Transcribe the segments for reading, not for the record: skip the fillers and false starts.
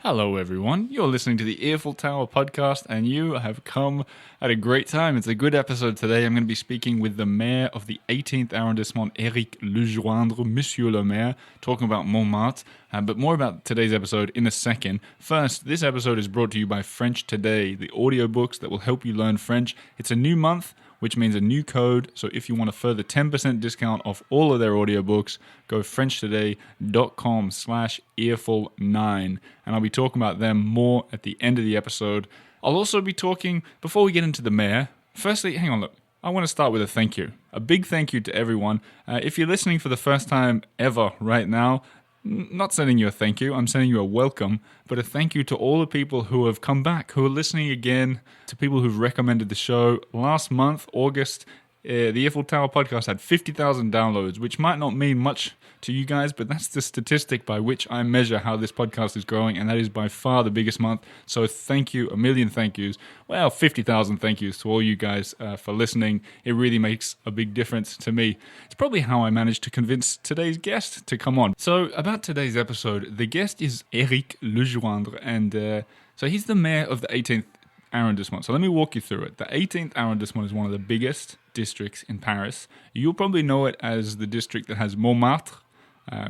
Hello, everyone. You're listening to the Eiffel Tower podcast, and you have come at a great time. It's a good episode today. I'm going to be speaking with the mayor of the 18th arrondissement, Eric Lejoindre, Monsieur le Maire, talking about Montmartre, but more about today's episode in a second. First, this episode is brought to you by French Today, the audiobooks that will help you learn French. It's a new month, which means a new code. So if you want a further 10% discount off all of their audiobooks, go frenchtoday.com/earful9. And I'll be talking about them more at the end of the episode. I'll also be talking, before we get into the mayor, firstly, hang on, look. I want to start with a thank you. A big thank you to everyone. If you're listening for the first time ever right now, not sending you a thank you, I'm sending you a welcome, but a thank you to all the people who have come back, who are listening again, to people who've recommended the show. Last month, August, the Eiffel Tower podcast had 50,000 downloads, which might not mean much to you guys, but that's the statistic by which I measure how this podcast is growing, and that is by far the biggest month. So thank you, a million thank yous. Well, 50,000 thank yous to all you guys for listening. It really makes a big difference to me. It's probably how I managed to convince today's guest to come on. So about today's episode, the guest is Eric Lejoindre, and so he's the mayor of the 18th arrondissement. So let me walk you through it. The 18th arrondissement is one of the biggest districts in Paris. You'll probably know it as the district that has Montmartre,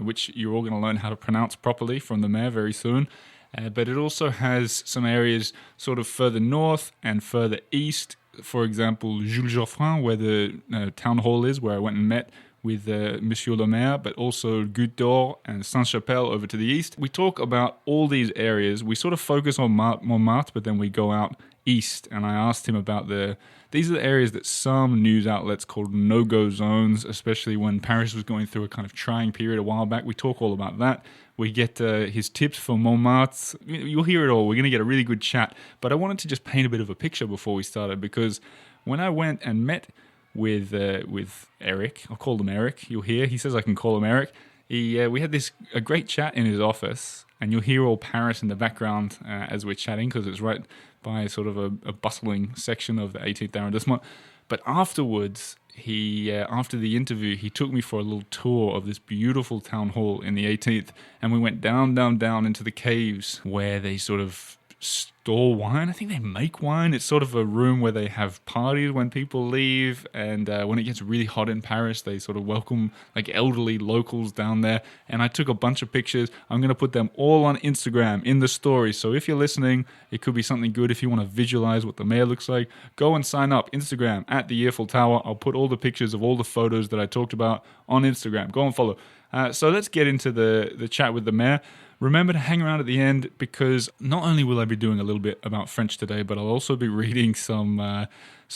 which you're all going to learn how to pronounce properly from the mayor very soon. But it also has some areas sort of further north and further east. For example, Jules Joffrin, where the town hall is, where I went and met with Monsieur le Maire, but also Goutte d'Or and Saint-Chapelle over to the east. We talk about all these areas. We sort of focus on Montmartre, but then we go out east, and I asked him about these are the areas that some news outlets called no-go zones, especially when Paris was going through a kind of trying period a while back. We talk all about that. We get his tips for Montmartre. You'll hear it all. We're going to get a really good chat, but I wanted to just paint a bit of a picture before we started, because when I went and met with Eric, I'll call him Eric. You'll hear he says I can call him Eric. We had a great chat in his office, and you'll hear all Paris in the background as we're chatting, because it's right by sort of a bustling section of the 18th arrondissement. But afterwards, after the interview, he took me for a little tour of this beautiful town hall in the 18th, and we went down into the caves where they sort of store wine. I think they make wine. It's sort of a room where they have parties when people leave, and when it gets really hot in Paris, they sort of welcome like elderly locals down there. And I took a bunch of pictures. I'm going to put them all on Instagram in the story. So if you're listening, it could be something good. If you want to visualize what the mayor looks like, go and sign up. Instagram at the Eiffel Tower. I'll put all the pictures of all the photos that I talked about on Instagram. Go and follow. So let's get into the chat with the mayor. Remember to hang around at the end, because not only will I be doing a little bit about French today, but I'll also be reading some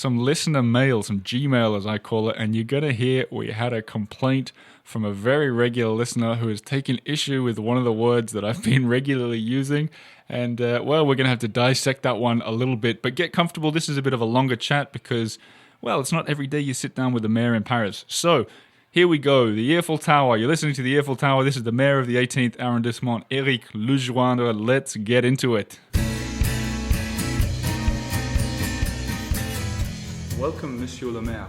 listener mail, some Gmail as I call it, and you're going to hear we had a complaint from a very regular listener who has taken issue with one of the words that I've been regularly using, and we're going to have to dissect that one a little bit, but get comfortable. This is a bit of a longer chat because, it's not every day you sit down with the mayor in Paris. So here we go, the Eiffel Tower. You're listening to the Eiffel Tower. This is the mayor of the 18th arrondissement, Eric Lejoindre. Let's get into it. Welcome, Monsieur le Maire.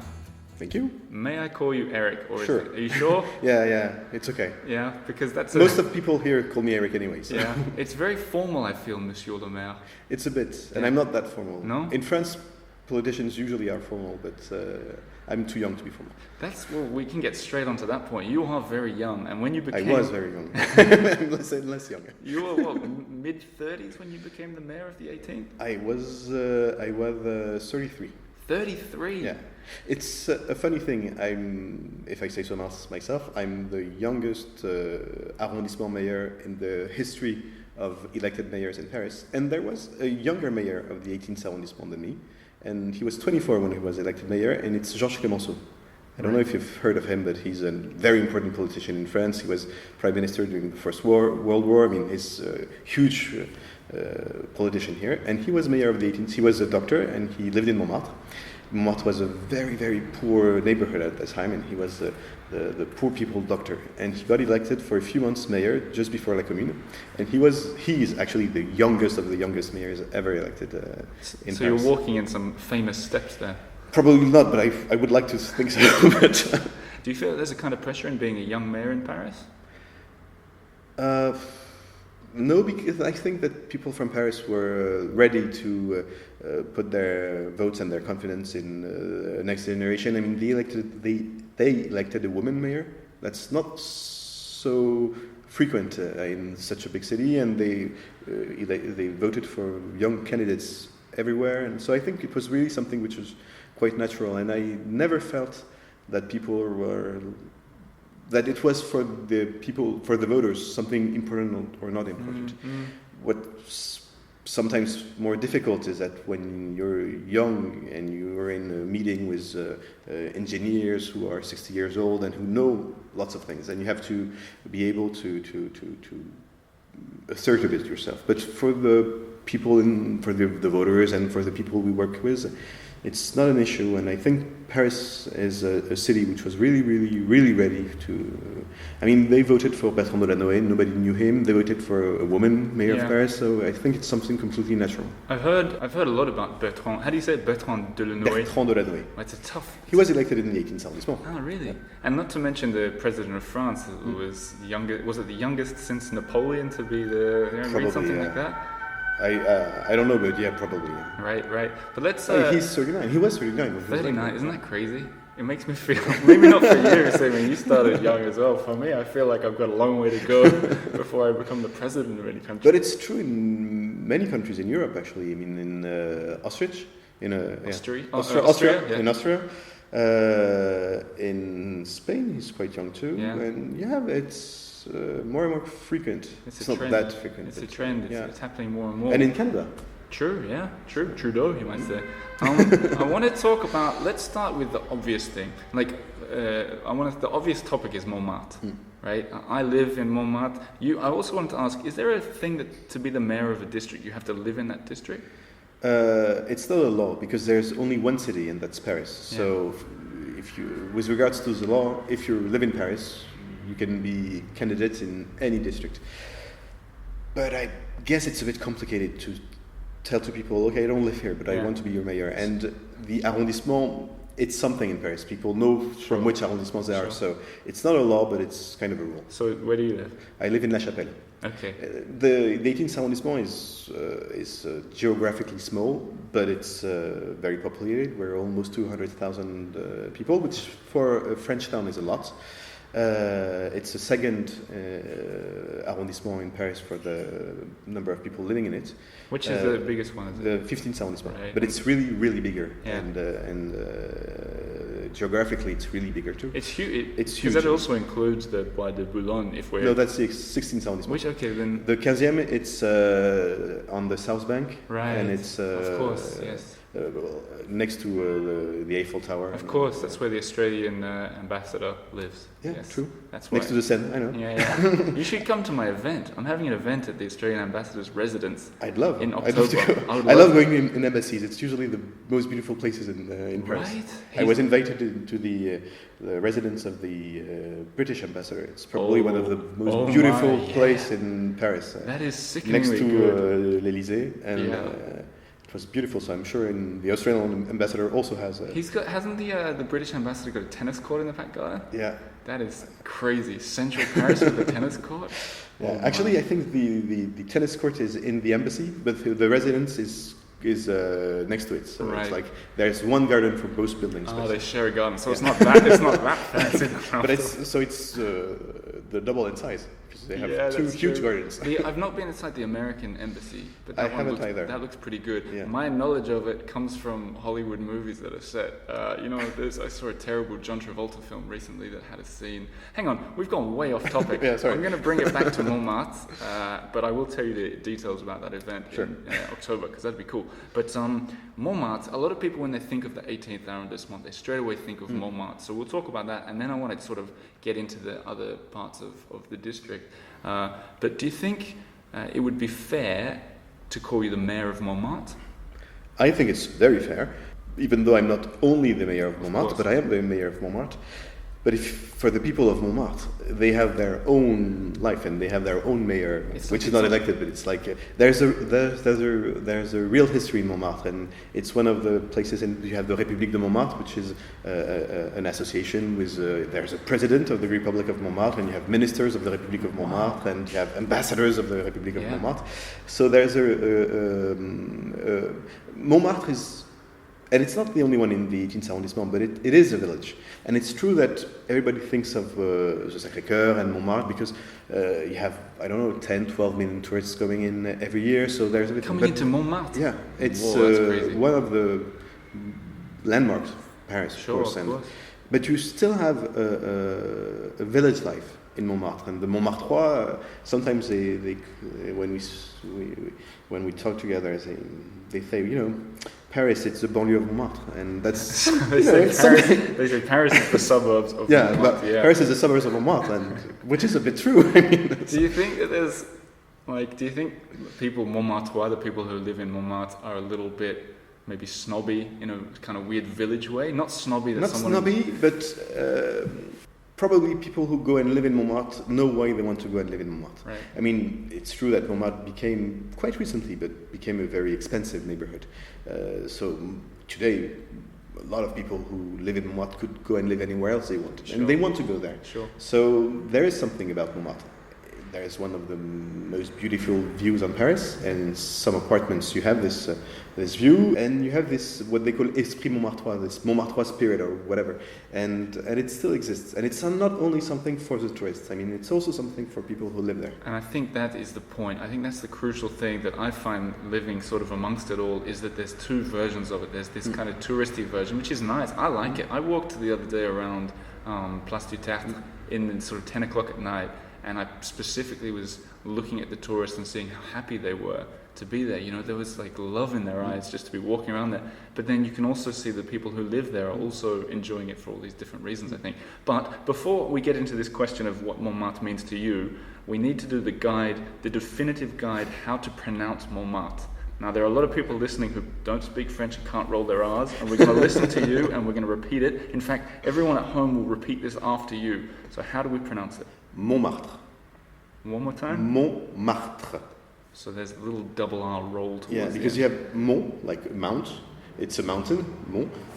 Thank you. May I call you Eric? Or sure. Are you sure? Yeah, it's okay. Yeah, because that's... Most of people here call me Eric anyway. So. Yeah, it's very formal, I feel, Monsieur le Maire. It's a bit, and I'm not that formal. No? In France, politicians usually are formal, but I'm too young to be formal. We can get straight onto that point. You are very young, and when you became... I was very young. I'm less younger. You were, mid-30s when you became the mayor of the 18th? I was 33. 33? Yeah. It's a funny thing. If I say so myself, I'm the youngest arrondissement mayor in the history of elected mayors in Paris. And there was a younger mayor of the 18th arrondissement than me. And he was 24 when he was elected mayor, and it's Georges Clemenceau. I don't know if you've heard of him, but he's a very important politician in France. He was prime minister during the First World War. I mean, he's a huge politician here. And he was mayor of the 18th. He was a doctor, and he lived in Montmartre. Montmartre was a very, very poor neighborhood at that time, and he was the poor people doctor. And he got elected for a few months mayor just before La Commune. And he is actually the youngest of the youngest mayors ever elected in Paris. So you're walking in some famous steps there? Probably not, but I would like to think so. But do you feel that there's a kind of pressure in being a young mayor in Paris? No, because I think that people from Paris were ready to put their votes and their confidence in next generation. I mean, they elected a woman mayor. That's not so frequent in such a big city, and they voted for young candidates everywhere. And so I think it was really something which was quite natural. And I never felt that that it was for the voters, something important or not important. Mm-hmm. What's sometimes more difficult is that when you're young and you're in a meeting with engineers who are 60 years old and who know lots of things, and you have to be able to assert a bit yourself. But for the people, for the voters and for the people we work with, it's not an issue, and I think Paris is a city which was really, really, really ready to. I mean, they voted for Bertrand Delanoë. Nobody knew him. They voted for a woman mayor of Paris, so I think it's something completely natural. I've heard a lot about Bertrand. How do you say it? Bertrand Delanoë? Bertrand Delanoë. Well, it's a tough. He was elected in the 18th arrondissement. Oh, really? And not to mention the president of France, who was the youngest. Was it the youngest since Napoleon to be the? Probably, something like that. I don't know, but yeah, probably. Right. But let's. He's 39. He was 39. 39. Isn't that crazy? It makes me feel. Maybe not for you, saying you started young as well. For me, I feel like I've got a long way to go before I become the president of any country. But it's true in many countries in Europe, actually. I mean, in Austria, Austria, yeah. In Austria. In Spain, he's quite young too. Yeah. And it's more and more frequent. It's not trend. That frequent. It's a trend. It's happening more and more. And in Canada. True. Trudeau, you might say. I want to talk about. Let's start with the obvious thing. The obvious topic is Montmartre, right? I live in Montmartre. I also wanted to ask: is there a thing that to be the mayor of a district, you have to live in that district? It's not a law because there's only one city, and that's Paris. Yeah. So, with regards to the law, if you live in Paris, you can be candidate in any district. But I guess it's a bit complicated to tell to people, okay, I don't live here, but I want to be your mayor. And the arrondissement, it's something in Paris. People know from which arrondissements they are. So it's not a law, but it's kind of a rule. So where do you live? I live in La Chapelle. Okay. The 18th arrondissement is geographically small, but it's very populated. We're almost 200,000 people, which for a French town is a lot. It's the second arrondissement in Paris for the number of people living in it. Which is the biggest one? The 15th arrondissement, right. But it's really, really bigger, yeah. and geographically it's really bigger too. It's huge. It's huge. Because that also includes the Bois de Boulogne. No, that's the 16th arrondissement. Which then the 15e, it's on the south bank, right? And it's of course, yes. Next to the Eiffel Tower. Of course, that's where the Australian ambassador lives. Yeah, yes. True. That's why. Next to the Seine, I know. Yeah. You should come to my event. I'm having an event at the Australian ambassador's residence. I'd love. In October. I'd love to go. I love going in embassies. It's usually the most beautiful places in Paris. Right. I was invited to the residence of the British ambassador. It's probably one of the most beautiful places in Paris. That is sickeningly next to good. l'Élysée, and it was beautiful. So I'm sure the Australian ambassador also has. Hasn't the British ambassador got a tennis court in the back garden? Yeah. That is crazy. Central Paris with a tennis court. Yeah, actually, I think the tennis court is in the embassy, but the residence is next to it. So it's like there's one garden for both buildings. Oh, they share a garden, so it's not that fancy. But it's the double in size because they have two huge gardens. I've not been inside the American embassy, but I haven't either. That looks pretty good. Yeah. My knowledge of it comes from Hollywood movies that are set. I saw a terrible John Travolta film recently that had a scene. Hang on, we've gone way off topic. Yeah, sorry. I'm going to bring it back to Montmartre, but I will tell you the details about that event in October because that'd be cool. But Montmartre, a lot of people when they think of the 18th arrondissement, they straight away think of Montmartre. So we'll talk about that, and then I want to sort of get into the other parts of the district. But do you think it would be fair to call you the mayor of Montmartre? I think it's very fair, even though I'm not only the mayor of Montmartre, but I am the mayor of Montmartre. But if for the people of Montmartre, they have their own life and they have their own mayor, which is not elected, but it's like there's a real history in Montmartre, and it's one of the places. And you have the République de Montmartre, which is an association with. There's a president of the Republic of Montmartre, and you have ministers of the République of Montmartre, and you have ambassadors of the République of Montmartre. So there's Montmartre is. And it's not the only one in the 18th arrondissement, but it is a village. And it's true that everybody thinks of the Sacré-Cœur and Montmartre because you have, 10, 12 million tourists going in every year. So there's a bit coming into Montmartre. Yeah, it's one of the landmarks of Paris, of course. But you still have a village life in Montmartre, and the Montmartrois sometimes they when we talk together they say Paris, it's the banlieue of Montmartre, and that's they say Paris is the suburbs of Montmartre. Yeah, Paris is the suburbs of Montmartre, and which is a bit true. I mean, do you think that there's do you think people Montmartrois, the people who live in Montmartre, are a little bit maybe snobby in a kind of weird village way? Not snobby. Not snobby, but probably people who go and live in Montmartre know why they want to go and live in Montmartre. Right. I mean, it's true that Montmartre became, quite recently, but became a very expensive neighborhood. So today, a lot of people who live in Montmartre could go and live anywhere else they want. Sure. And they want to go there. Sure. So there is something about Montmartre. There is one of the most beautiful views on Paris, and in some apartments you have this view, and you have this what they call esprit Montmartrois, this Montmartrois spirit or whatever, and it still exists. And it's not only something for the tourists. I mean, it's also something for people who live there. And I think that is the point. I think that's the crucial thing that I find living sort of amongst it all is that there's two versions of it. There's this kind of touristy version, which is nice. I like it. I walked the other day around Place du Tertre in sort of 10 o'clock at night. And I specifically was looking at the tourists and seeing how happy they were to be there. There was like love in their eyes just to be walking around there. But then you can also see the people who live there are also enjoying it for all these different reasons, I think. But before we get into this question of what Montmartre means to you, we need to do the definitive guide, how to pronounce Montmartre. Now, there are a lot of people listening who don't speak French and can't roll their R's, and we're going to listen to you and we're going to repeat it. In fact, everyone at home will repeat this after you. So how do we pronounce it? Montmartre. One more time? Montmartre. So there's a little double R roll towards Yeah, because you have Mont, like mount. It's a mountain.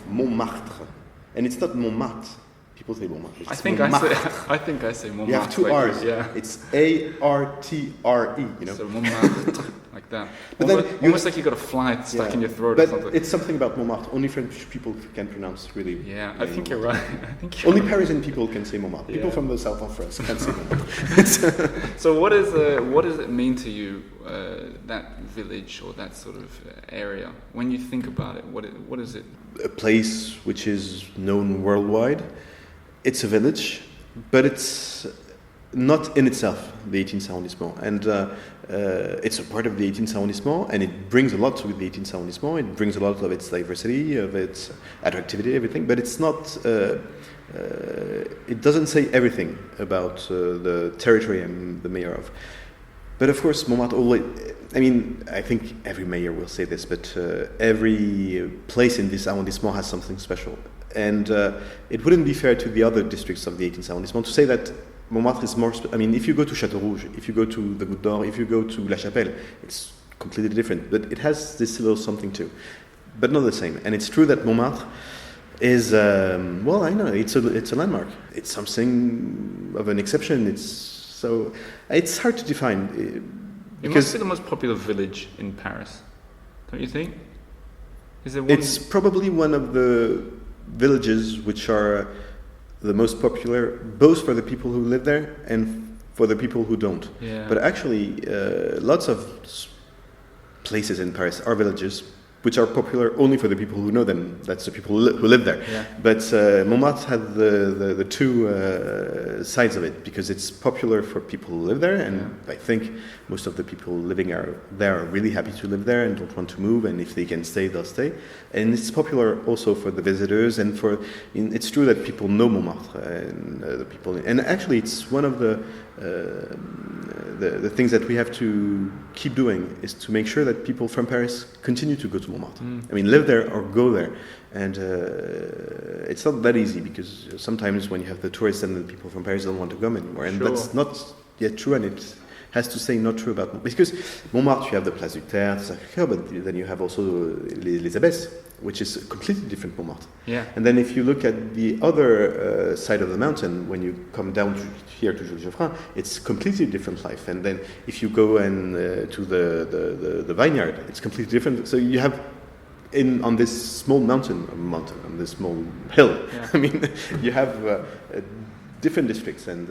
Montmartre. And it's not Montmartre. People say Montmartre. I think I say Montmartre. You have two R's. Yeah. It's A-R-T-R-E, So Montmartre, like that. But almost like you got a fly stuck in your throat or something. But it's something about Montmartre. Only French people can pronounce really. Yeah, I think you're right. Only Parisian people can say Montmartre. People from the south of France can't say Montmartre. So what does it mean to you, that village or that sort of area? When you think about it, what is it? A place which is known worldwide. It's a village, but it's not in itself the 18th arrondissement. And it's a part of the 18th arrondissement, and it brings a lot to the 18th arrondissement. It brings a lot of its diversity, of its attractivity, everything. But it's not. It doesn't say everything about the territory I'm the mayor of. But of course, Montmartre always. I mean, I think every mayor will say this, but every place in this arrondissement has something special. And it wouldn't be fair to the other districts of the 18th arrondissement to say that Montmartre is more... I mean, if you go to Château Rouge, if you go to the Goutte d'Or, if you go to La Chapelle, it's completely different. But it has this little something too. But not the same. And it's true that Montmartre is... I know, it's a landmark. It's something of an exception. It's hard to define. It must be the most popular village in Paris, don't you think? Is there one? It's probably one of the villages which are the most popular, both for the people who live there and for the people who don't. Yeah. But actually, lots of places in Paris are villages which are popular only for the people who know them. That's the people who live there. Yeah. But Montmartre had the two sides of it, because it's popular for people who live there, and I think most of the people living there are really happy to live there and don't want to move, and if they can stay, they'll stay. And it's popular also for the visitors, and it's true that people know Montmartre, and the people. And actually, it's one of the things that we have to keep doing is to make sure that people from Paris continue to go to Montmartre. I mean, live there or go there. And it's not that easy because sometimes when you have the tourists and the people from Paris don't want to come anymore. And that's not yet true, and it has to say not true about because Montmartre, you have the Place du Terre, but then you have also les Abbesses, which is a completely different Montmartre. Yeah. And then if you look at the other side of the mountain, when you come down here to Jules Joffrin, it's completely different life. And then if you go and to the vineyard, it's completely different. So you have on this small mountain, on this small hill. Yeah. I mean, you have different districts, and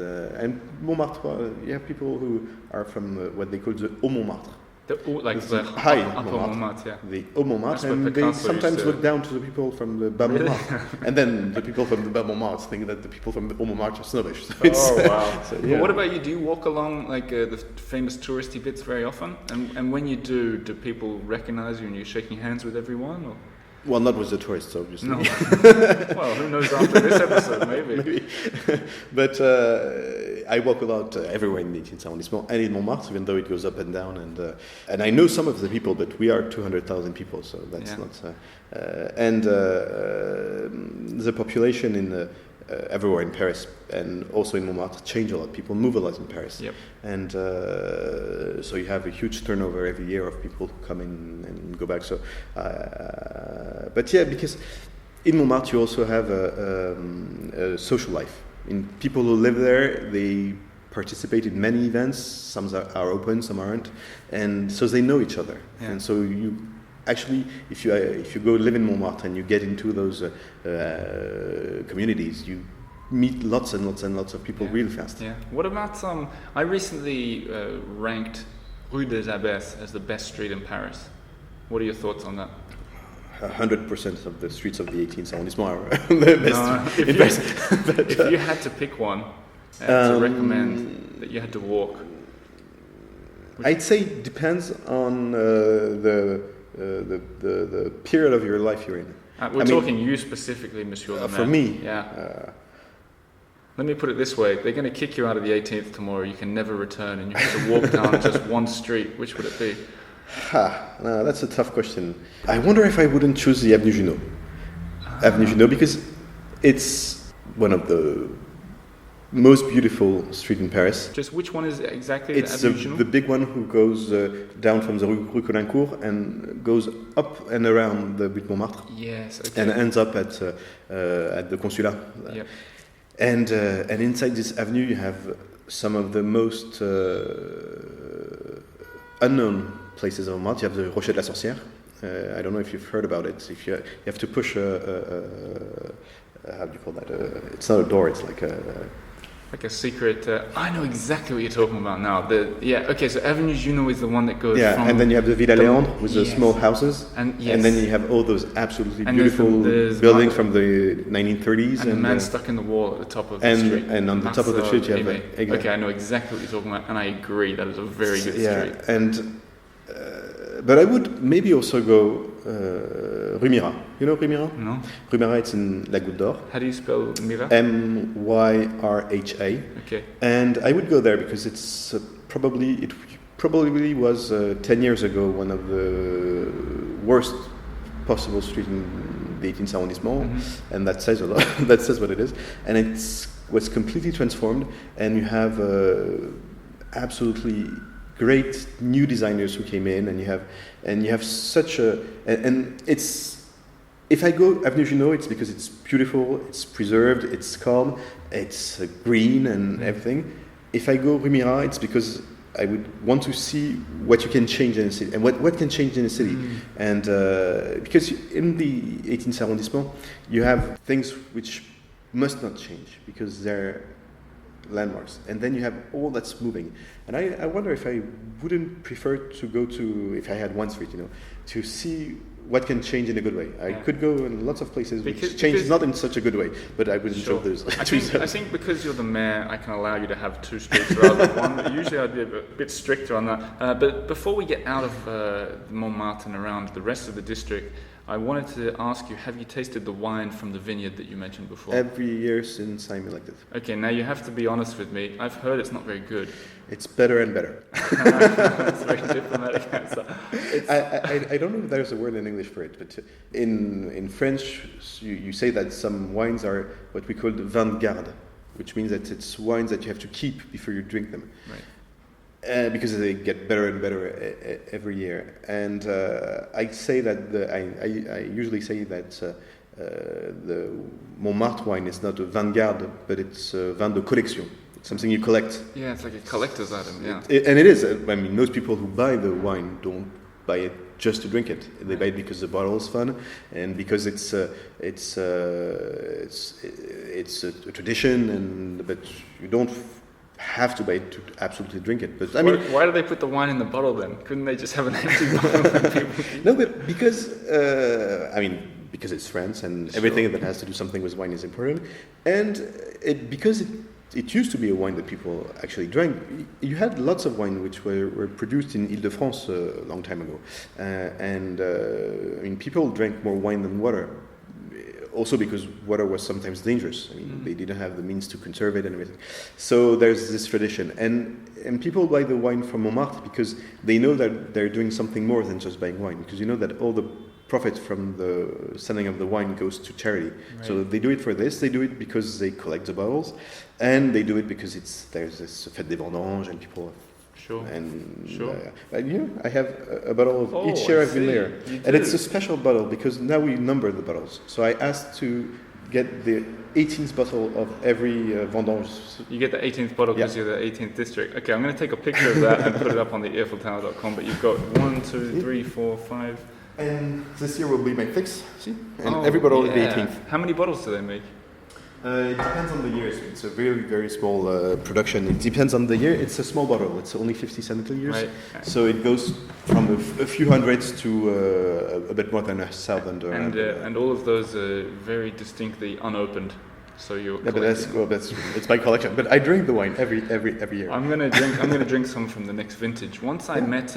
Montmartre, you have people who are from what they call the Haut Montmartre. The high upper Montmartre, yeah. The Haut Montmartre, and they sometimes look down to the people from the Bas Montmartre. And then the people from the Bas Montmartre think that the people from the Haut Montmartre are snobbish. So wow. So, yeah. What about you? Do you walk along the famous touristy bits very often? And when you do people recognize you and you're shaking hands with everyone? Or? Well, not with the tourists, obviously. No. Well, who knows after this episode, maybe. But I walk a lot everywhere in the 18th arrondissement and in Montmartre, even though it goes up and down. And I know some of the people, but we are 200,000 people, so that's not... the population in everywhere in Paris and also in Montmartre change a lot. People move a lot in Paris. Yep. And so you have a huge turnover every year of people who come in and go back. So, but yeah, because in Montmartre you also have a social life. People who live there, they participate in many events. Some are open, some aren't, and so they know each other. Yeah. And so you actually, if you go live in Montmartre and you get into those communities, you meet lots and lots and lots of people real fast. Yeah. What about I recently ranked Rue des Abbesses as the best street in Paris. What are your thoughts on that? 100% of the streets of the 18th arrondissement are the best. If you had to pick one to recommend that you had to walk, I'd say it depends on the period of your life you're in. We're talking you specifically, Monsieur le Maire. For me, yeah. Let me put it this way: they're going to kick you out of the 18th tomorrow. You can never return, and you have to walk down just one street. Which would it be? No, that's a tough question. I wonder if I wouldn't choose the Avenue Junot. Avenue Junot, because it's one of the most beautiful street in Paris. Just which one is exactly it's the Avenue Junot? The big one who goes down from the Rue Colincourt and goes up and around the Butte Montmartre. Yes, okay. And ends up at the Consulat. Yep. And inside this avenue you have some of the most unknown places of Montmartre. You have the Rocher de la Sorcière. I don't know if you've heard about it. If you have to push how do you call that? It's not a door. It's like a secret. I know exactly what you're talking about now. Okay. So Avenue Junot is the one that goes. Yeah, and then you have the Villa Lejoindre with the small houses, and then you have all those absolutely beautiful buildings from the 1930s, and the man stuck in the wall at the top of the street. And on the top of the street, you have. Okay, I know exactly what you're talking about, and I agree. That is a very good street. Yeah, and. But I would maybe also go Rue Mira. You know Rue Mira? No. Rue Mira, it's in La Goutte d'Or. How do you spell Mira? MyRha. Okay. And I would go there because it's probably was 10 years ago one of the worst possible street in the 18th arrondissement, and that says a lot. That says what it is. And it was completely transformed, and you have absolutely great new designers who came in, and you have such a and it's. If I go Avenue Junot, it's because it's beautiful, it's preserved, it's calm, it's green and everything. If I go Rue Mira, it's because I would want to see what you can change in a city and what can change in a city. And because in the 18th arrondissement, you have things which must not change because they're landmarks, and then you have all that's moving. And I wonder if I wouldn't prefer to go to, if I had one street, to see what can change in a good way. I could go in lots of places which change not in such a good way, but I would enjoy those. I think because you're the mayor, I can allow you to have two streets rather than one. Usually I'd be a bit stricter on that. But before we get out of Montmartre and around the rest of the district, I wanted to ask you, have you tasted the wine from the vineyard that you mentioned before? Every year since I'm elected. Okay, now you have to be honest with me. I've heard it's not very good. It's better and better. That's a very diplomatic answer. I don't know if there's a word in English for it, but in French, you say that some wines are what we call the vin de garde, which means that it's wines that you have to keep before you drink them. Right. Because they get better and better every year. And I say that I usually say that the Montmartre wine is not a vin de garde, but it's a vin de collection. It's something you collect. Yeah, it's like a collector's item, yeah. And it is. I mean, most people who buy the wine don't buy it just to drink it. They buy it because the bottle is fun and because it's a tradition. But you don't have to buy it to absolutely drink it. But I mean, why do they put the wine in the bottle then? Couldn't they just have an empty bottle? No, but because because it's France and everything that has to do something with wine is important, and because it used to be a wine that people actually drank. You had lots of wine which were produced in Ile-de-France a long time ago, people drank more wine than water. Also because water was sometimes dangerous. They didn't have the means to conserve it and everything. So there's this tradition. And people buy the wine from Montmartre because they know that they're doing something more than just buying wine. Because you know that all the profit from the selling of the wine goes to charity. Right. So they do it for this. They do it because they collect the bottles. And they do it because there's this fête des vendanges and people... Sure. And sure. I have a bottle of each year I've been there, and it's a special bottle because now we number the bottles. So I asked to get the 18th bottle of every vendange. You get the 18th bottle because you're the 18th district. Okay, I'm going to take a picture of that and put it up on the earfultower.com. But you've got 1, 2, 3, 4, 5. And this year will be my 6th. See, and every bottle is the 18th. How many bottles do they make? It depends on the year. It's a very, very small production. It depends on the year. It's a small bottle. It's only 50 centiliters. Right. So it goes from a few hundreds to a bit more than 1,000. And all of those are very distinctly unopened. So you're but it's my collection. But I drink the wine every year. I'm gonna drink some from the next vintage. Once I met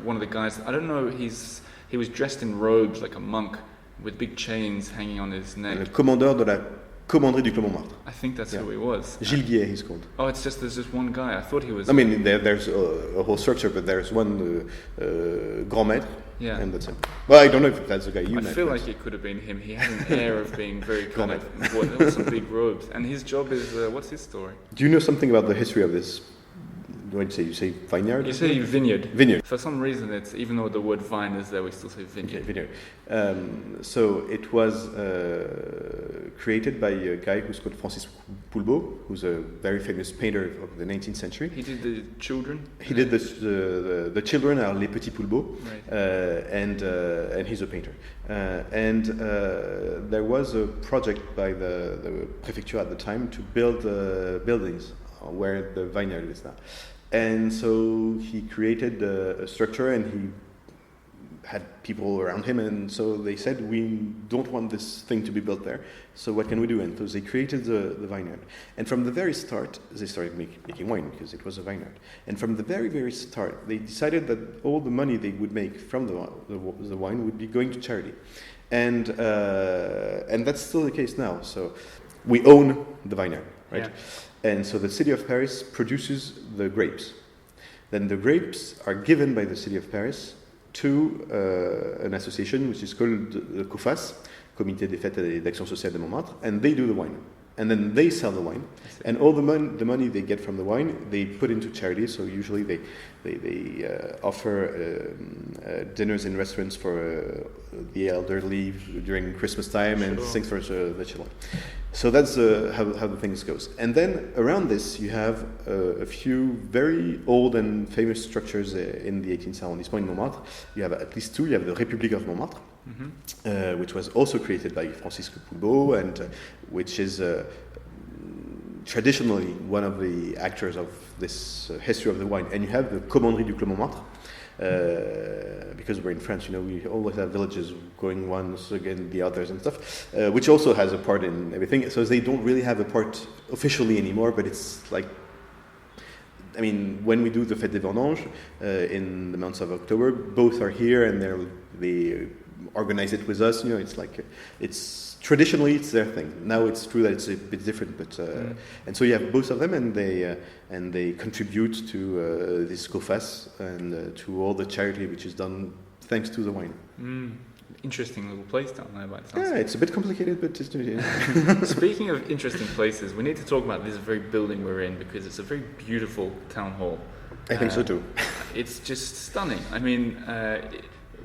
one of the guys. I don't know. He was dressed in robes like a monk with big chains hanging on his neck. Le commandeur de la Commanderie du Clos Montmartre. I think that's who he was. Gilles Guillet, he's called. Oh, there's just one guy. I thought he was... there's a whole structure, but there's one Grand Maître, and that's him. Well, I don't know if that's the guy you met. I feel like it could have been him. He had an air of being very kind of... There were some big robes. And his job is... what's his story? Do you know something about the history of this? What do you say? You say vineyard? You say vineyard. Vineyard. For some reason, it's even though the word vine is there, we still say vineyard. Okay, vineyard. So it was created by a guy who's called Francis Poulbeau, who's a very famous painter of the 19th century. He did the children. He did the children are les petits Poulbeaux, right. And he's a painter. There was a project by the prefecture at the time to build buildings where the vineyard is now. And so he created a structure and he had people around him, and so they said, we don't want this thing to be built there, so what can we do? And so they created the vineyard. And from the very start, they started making wine because it was a vineyard. And from the very, very start, they decided that all the money they would make from the wine would be going to charity. And that's still the case now. So we own the vineyard, right? Yeah. And so the city of Paris produces the grapes. Then the grapes are given by the city of Paris to an association which is called the COFAS, Comité des Fêtes et d'Action Sociale de Montmartre, and they do the wine. And then they sell the wine, and all the money they get from the wine, they put into charity. So usually they offer dinners in restaurants for the elderly during Christmas time, and things for the children. So that's how the things goes. And then around this, you have a few very old and famous structures in the 18th arrondissement in Montmartre. You have at least two. You have the République of Montmartre, which was also created by Francis Poulbeau, and which is traditionally one of the actors of this history of the wine. And you have the Commanderie du Clos Montmartre, because we're in France, we always have villages going ones against the others and stuff, which also has a part in everything. So they don't really have a part officially anymore, but it's like, when we do the Fête des Vendanges in the months of October, both are here, and they organize it with us. It's like it's traditionally it's their thing. Now it's true that it's a bit different, but and so you have both of them, and they contribute to this COFAS and to all the charity which is done thanks to the wine. Interesting little place down there, by the sounds. Yeah, it's a bit complicated, but it's Speaking of interesting places, we need to talk about this very building we're in, because it's a very beautiful town hall. I think so too. It's just stunning. I mean,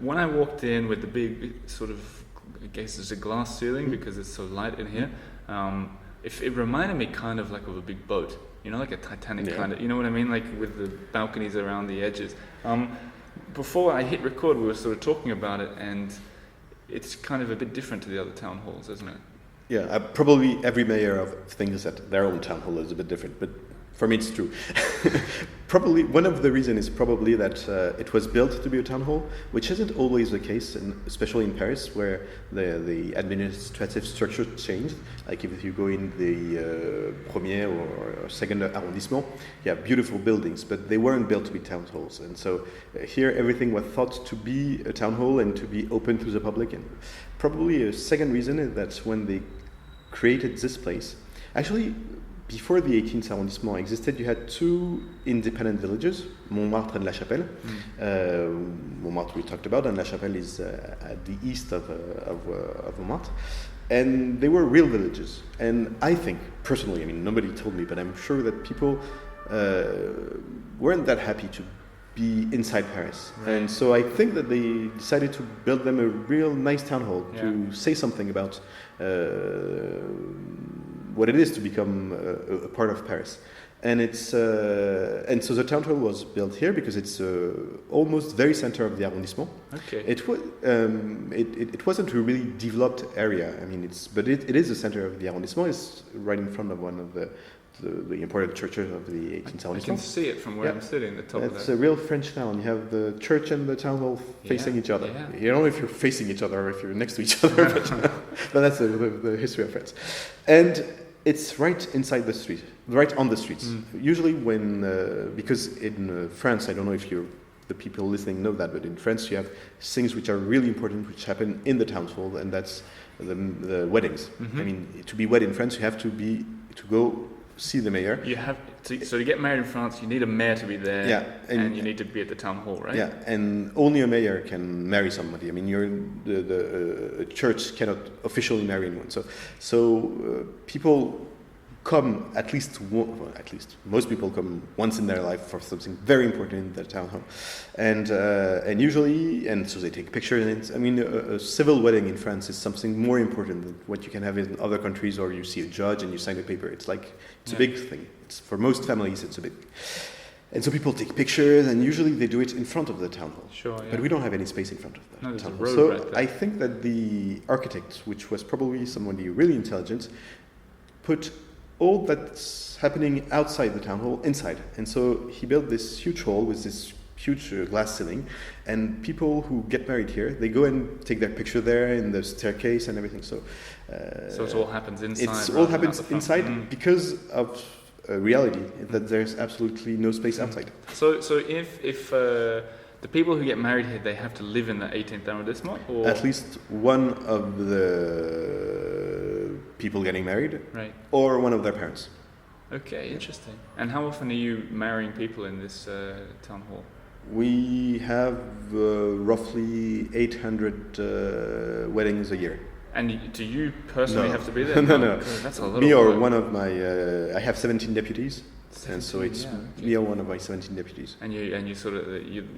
when I walked in with the big sort of, I guess it's a glass ceiling because it's so light in here, it reminded me kind of like of a big boat, like a Titanic kind of, you know what I mean, like with the balconies around the edges. Before I hit record, we were sort of talking about it, and it's kind of a bit different to the other town halls, isn't it? Yeah, probably every mayor thinks that their own town hall is a bit different, but for me it's true. Probably one of the reasons is probably that it was built to be a town hall, which isn't always the case, especially in Paris, where the administrative structure changed. Like if you go in the premier or second arrondissement, you have beautiful buildings, but they weren't built to be town halls. And so here everything was thought to be a town hall and to be open to the public. And probably a second reason is that when they created this place, actually, before the 18th arrondissement existed, you had two independent villages, Montmartre and La Chapelle. Montmartre we talked about, and La Chapelle is at the east of Montmartre. And they were real villages. And I think, personally, nobody told me, but I'm sure that people weren't that happy to be inside Paris. Right. And so I think that they decided to build them a real nice town hall to say something about what it is to become a part of Paris. And it's and so the town hall was built here because it's almost very center of the arrondissement. Okay. It wasn't a really developed area. But it is the center of the arrondissement. It's right in front of one of the important churches of the 18th arrondissement. I can see it from where I'm sitting, the top of that. It's a real French town. You have the church and the town hall facing each other. Yeah. You don't know if you're facing each other or if you're next to each other, but that's the history of France. And it's right inside the street, right on the streets. Usually because in France, I don't know if the people listening know that, but in France you have things which are really important which happen in the town hall, and that's the weddings. To be wed in France, you have to go see the mayor. You have to get married in France, you need a mayor to be there. Yeah, and you need to be at the town hall, right? Yeah, and only a mayor can marry somebody. A church cannot officially marry anyone. So people come at least most people come once in their life for something very important in the town hall, and usually, and so they take pictures. And a civil wedding in France is something more important than what you can have in other countries, or you see a judge and you sign a paper. It's a big thing. For most families, it's a big. And so people take pictures, and usually they do it in front of the town hall. Sure, yeah. But we don't have any space in front of the town hall. So right I think that the architect, which was probably somebody really intelligent, put all that's happening outside the town hall inside. And so he built this huge hall with this huge glass ceiling, and people who get married here, they go and take their picture there in the staircase and everything. So it all happens inside. It all happens inside because of reality that there's absolutely no space outside. So if the people who get married here, they have to live in the 18th arrondissement, or at least one of the people getting married, right, or one of their parents. Okay, interesting. And how often are you marrying people in this town hall? We have roughly 800 weddings a year. And do you personally have to be there? No. That's a lot. Me or one of my, I have 17 deputies. And so it's me or one of my 17 deputies. And you sort of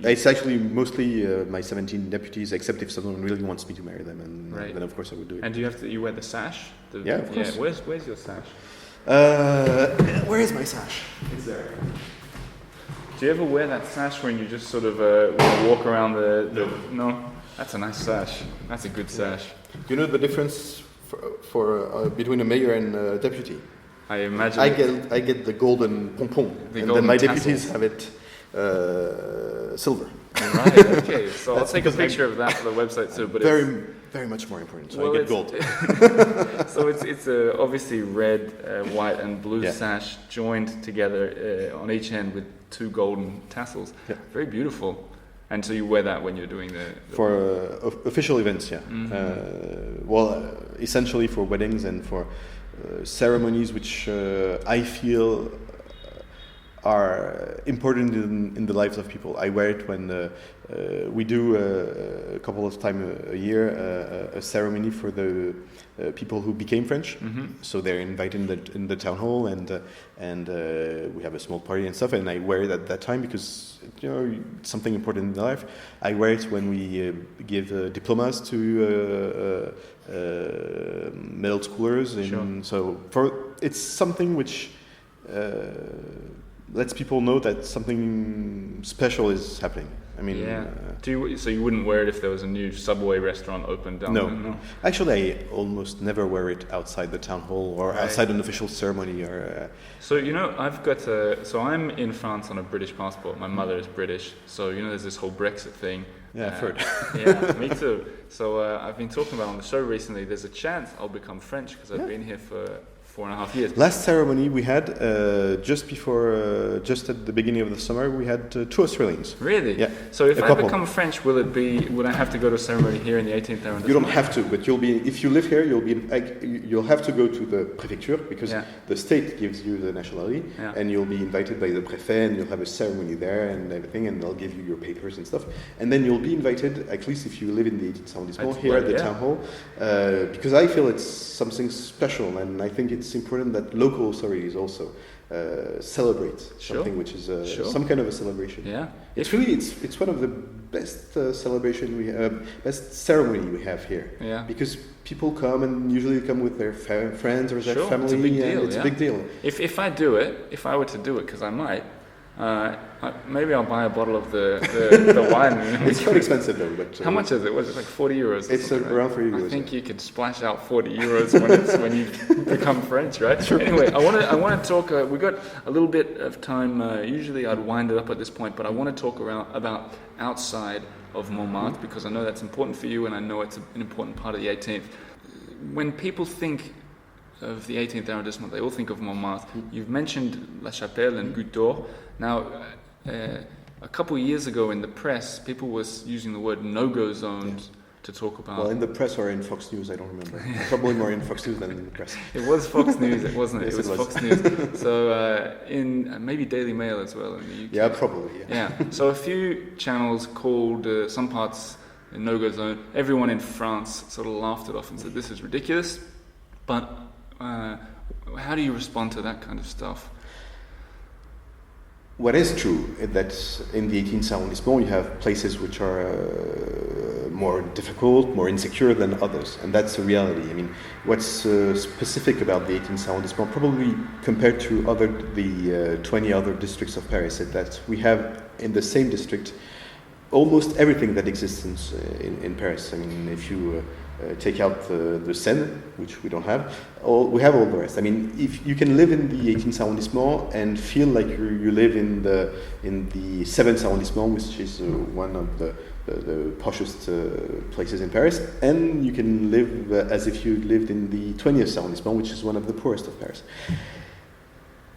It's actually mostly my 17 deputies, except if someone really wants me to marry them, and then of course I would do it. And do you wear the sash? Yeah, of course. Yeah. Where's your sash? Where is my sash? It's there. Do you ever wear that sash when you just sort of walk around No, that's a nice sash. That's a good sash. You know the difference for between a mayor and a deputy? I imagine. I get the golden pompon, and then my deputies have it silver. Right. Okay. So I'll take a picture of that for the website too. But very, very much more important. So I get gold. So it's obviously red, white, and blue sash joined together on each end with two golden tassels. Yeah. Very beautiful. And so you wear that when you're doing the For official events, yeah. Essentially for weddings and for ceremonies which I feel are important in the lives of people. I wear it when we do a couple of times a year a ceremony for the people who became French. So they're invited in the town hall, and we have a small party and stuff. And I wear it at that time because it's something important in their life. I wear it when we give diplomas to middle schoolers. So it's something which lets people know that something special is happening. I mean, so you wouldn't wear it if there was a new Subway restaurant opened down there? No. Actually, I almost never wear it outside the town hall or outside an official ceremony. Or So I've got so I'm in France on a British passport. My mother is British, so there's this whole Brexit thing. Yeah, I've heard. Yeah, me too. So I've been talking about on the show recently. There's a chance I'll become French because I've been here for 4.5 years. Last ceremony we had just at the beginning of the summer, we had 2 Australians. Really? Yeah. So if I become French, would I have to go to a ceremony here in the 18th arrondissement? You don't have to, but if you live here, you'll have to go to the préfecture because the state gives you the nationality, and you'll be invited by the préfet, and you'll have a ceremony there and everything, and they'll give you your papers and stuff, and then you'll be invited, at least if you live in the 18th arrondissement, here at the town hall, because I feel it's something special, and I think it's important that local authorities also celebrate something which is some kind of a celebration. Yeah, it's one of the best best ceremony we have here. Yeah, because people come and usually come with their friends or their family. It's a big deal. It's a big deal. If I were to do it, because I might. Maybe I'll buy a bottle of the wine. It's quite expensive though. But how much is it? Was it like 40 euros? It's around 40 euros. I think you could splash out 40 euros when you become French, right? Sure. Anyway, I want to talk. We got a little bit of time. Usually I'd wind it up at this point, but I want to talk about outside of Montmartre because I know that's important for you, and I know it's an important part of the 18th. When people think of the 18th arrondissement, they all think of Montmartre. You've mentioned La Chapelle and Goutte d'Or. Now, a couple of years ago in the press, people was using the word no-go zones to talk about. Well, in the press or in Fox News, I don't remember. Probably more in Fox News than in the press. It was Fox News, wasn't it? Yes, it was Fox News. So in maybe Daily Mail as well in the UK. Yeah, probably. Yeah. So a few channels called some parts a no-go zone. Everyone in France sort of laughed it off and said this is ridiculous. But how do you respond to that kind of stuff? What is true is that in the 18th arrondissement you have places which are more difficult, more insecure than others, and that's a reality. I mean, what's specific about the 18th arrondissement, probably compared to the 20 other districts of Paris, is that we have in the same district almost everything that exists in Paris. I mean, if you take out the Seine, which we don't have, we have all the rest. I mean, if you can live in the 18th arrondissement and feel like you live in the 7th arrondissement, which is one of the poshest places in Paris, and you can live as if you lived in the 20th arrondissement, which is one of the poorest of Paris.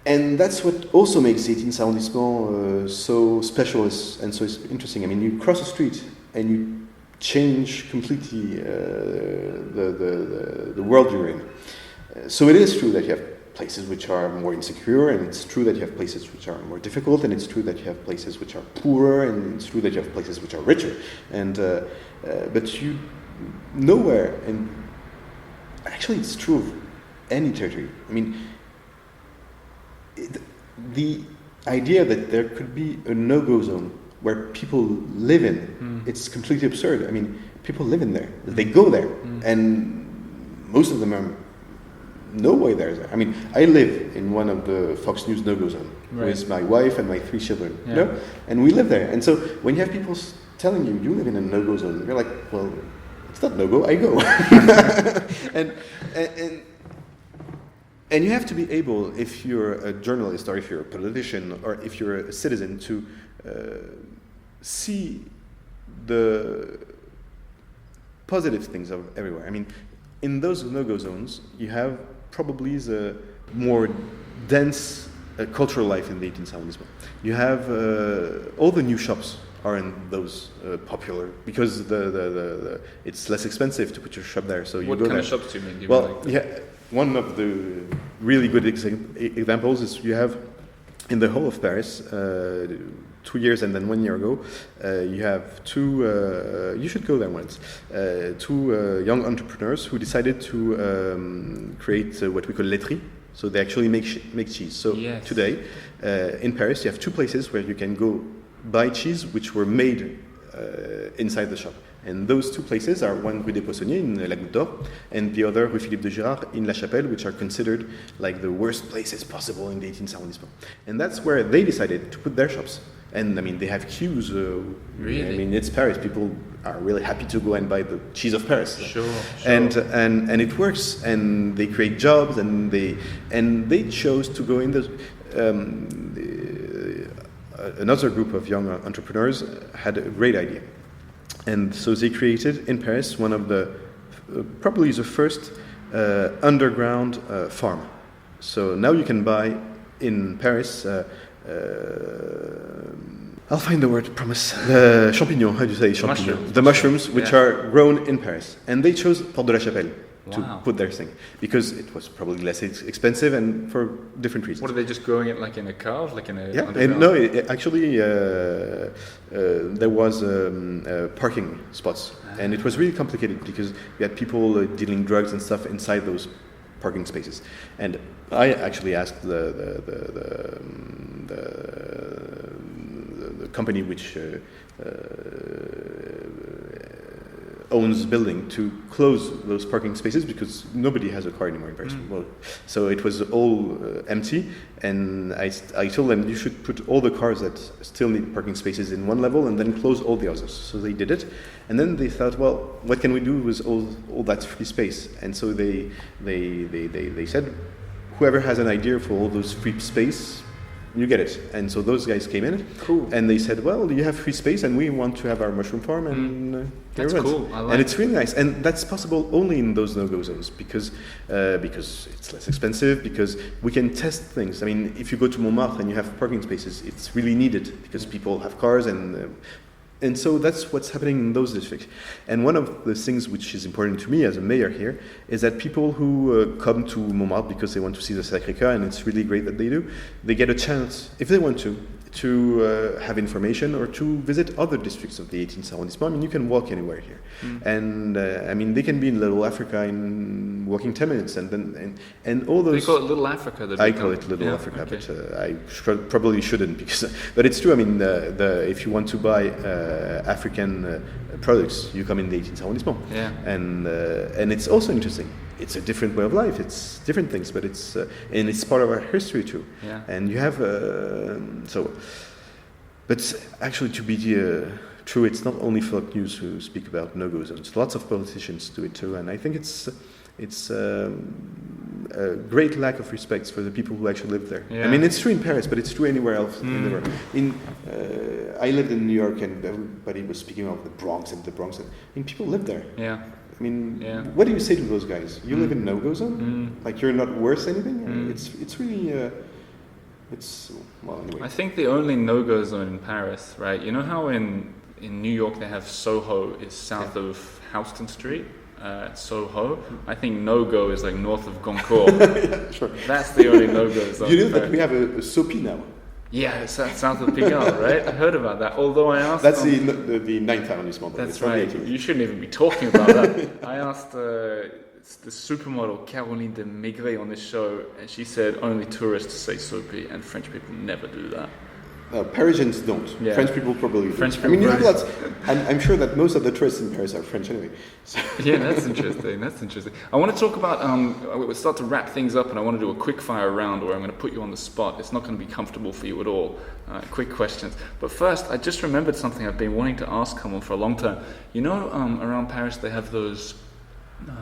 And that's what also makes the 18th arrondissement so special and so interesting. I mean, you cross the street and you change completely the world you're in. So it is true that you have places which are more insecure, and it's true that you have places which are more difficult, and it's true that you have places which are poorer, and it's true that you have places which are richer. And but you nowhere, and actually it's true of any territory. I mean, the idea that there could be a no-go zone where people live in, it's completely absurd. I mean, people live in there. They go there. And most of them are no way there. I mean, I live in one of the Fox News no-go zone with my wife and my 3 children. Yeah. You know? And we live there. And so when you have people telling you live in a no-go zone, you're like, well, it's not no-go, I go. And you have to be able, if you're a journalist or if you're a politician or if you're a citizen, to see the positive things of everywhere. I mean, in those no-go zones, you have probably the more dense cultural life in the 18th arrondissement. You have all the new shops aren't those popular because it's less expensive to put your shop there. So you What go kind there. of shops do you mean? Well, yeah, one of the really good examples is you have in the whole of Paris, 2 years and then 1 year ago, you have two, you should go there once, two young entrepreneurs who decided to create what we call laiterie. So they actually make cheese. So today, in Paris, you have two places where you can go buy cheese which were made inside the shop. And those two places are one Rue des Poissonniers in La Goutte d'Or and the other Rue Philippe de Girard in La Chapelle, which are considered like the worst places possible in the 18th arrondissement. And that's where they decided to put their shops. And I mean, they have queues. Really? I mean, it's Paris. People are really happy to go and buy the cheese of Paris. Sure. And it works. And they create jobs. And they chose to go in another group of young entrepreneurs had a great idea. And so they created in Paris one of the, probably the first underground farm. So now you can buy in Paris, I'll find the word, promise, the champignon, how do you say champignon? Mushrooms. The mushrooms, which are grown in Paris. And they chose Porte de la Chapelle to Wow. put their thing, because it was probably less expensive and for different reasons. What are they just growing it like in a cave, like in a? Yeah, underground? and no, actually, there was parking spots, and it was really complicated because you had people dealing drugs and stuff inside those parking spaces. And I actually asked the company which owns the building to close those parking spaces because nobody has a car anymore in Paris. Well, so it was all empty, and I told them you should put all the cars that still need parking spaces in one level and then close all the others. So they did it, and then they thought, well, what can we do with all that free space? And so they said, whoever has an idea for all those free space, you get it. And so those guys came in, Cool. and they said, well, you have free space and we want to have our mushroom farm, and That's here it is. cool. I like And it's really nice, and that's possible only in those no-go zones because it's less expensive, because we can test things. I mean, if you go to Montmartre and you have parking spaces, it's really needed because people have cars, and so that's what's happening in those districts. And one of the things which is important to me as a mayor here is that people who come to Montmartre because they want to see the Sacré-Cœur, and it's really great that they do, they get a chance, if they want to have information or to visit other districts of the 18th arrondissement. I mean, you can walk anywhere here. And I mean, they can be in Little Africa in walking 10 minutes, and then and all those. They call it Little Africa. I call it Little Africa, okay. but I probably shouldn't because. But it's true. I mean, if you want to buy African products, you come in the 18th arrondissement. Yeah. And it's also interesting. It's a different way of life. It's different things, but it's and it's part of our history too. Yeah. And you have but actually, to be true, it's not only Fox News who speak about no-go zones. Lots of politicians do it too, and I think it's a great lack of respect for the people who actually live there. Yeah. I mean, it's true in Paris, but it's true anywhere else in the world. I lived in New York, and everybody was speaking of the Bronx. I mean, people live there. Yeah. I mean, Yeah. what do you say to those guys? You live in no-go zone? Like you're not worth anything? It's really, well, anyway. I think the only no-go zone in Paris, right? You know how in New York they have Soho is south of Houston Street? Soho. I think no-go is like north of Goncourt. Yeah, sure. That's the only no-go zone. You know in that Paris. we have a Sopi now? Yeah, it's south of Pigalle, right? I heard about that. Although I asked... That's the ninth arrondissement. That's It's not the right. 18th. You shouldn't even be talking about that. I asked the supermodel Caroline de Maigret on this show, and she said only tourists say Soapy, and French people never do that. Parisians don't. Yeah. French people probably do. French I mean, you have people- lots. I'm sure that most of the tourists in Paris are French anyway. So. Yeah, that's interesting. That's interesting. I want to talk about. We'll start to wrap things up, and I want to do a quick fire round where I'm going to put you on the spot. It's not going to be comfortable for you at all. Quick questions. But first, I just remembered something I've been wanting to ask someone for a long time. You know, around Paris they have those.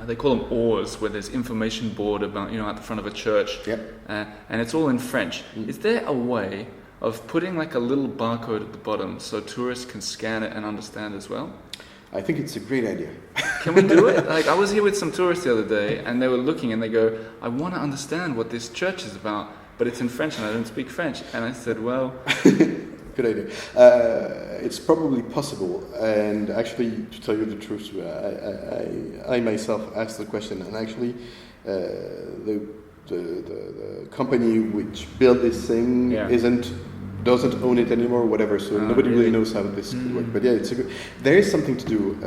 They call them oars, where there's information board about, at the front of a church. Yep. And it's all in French. Is there a way of putting like a little barcode at the bottom so tourists can scan it and understand as well? I think it's a great idea. Can we do it? Like, I was here with some tourists the other day, and they were looking, and they go, I want to understand what this church is about, but it's in French, and I don't speak French. And I said, well, good idea. It's probably possible, and actually, to tell you the truth, I myself asked the question, and actually, the company which built this thing doesn't own it anymore, whatever. So nobody really knows how this could work. But yeah, there is something to do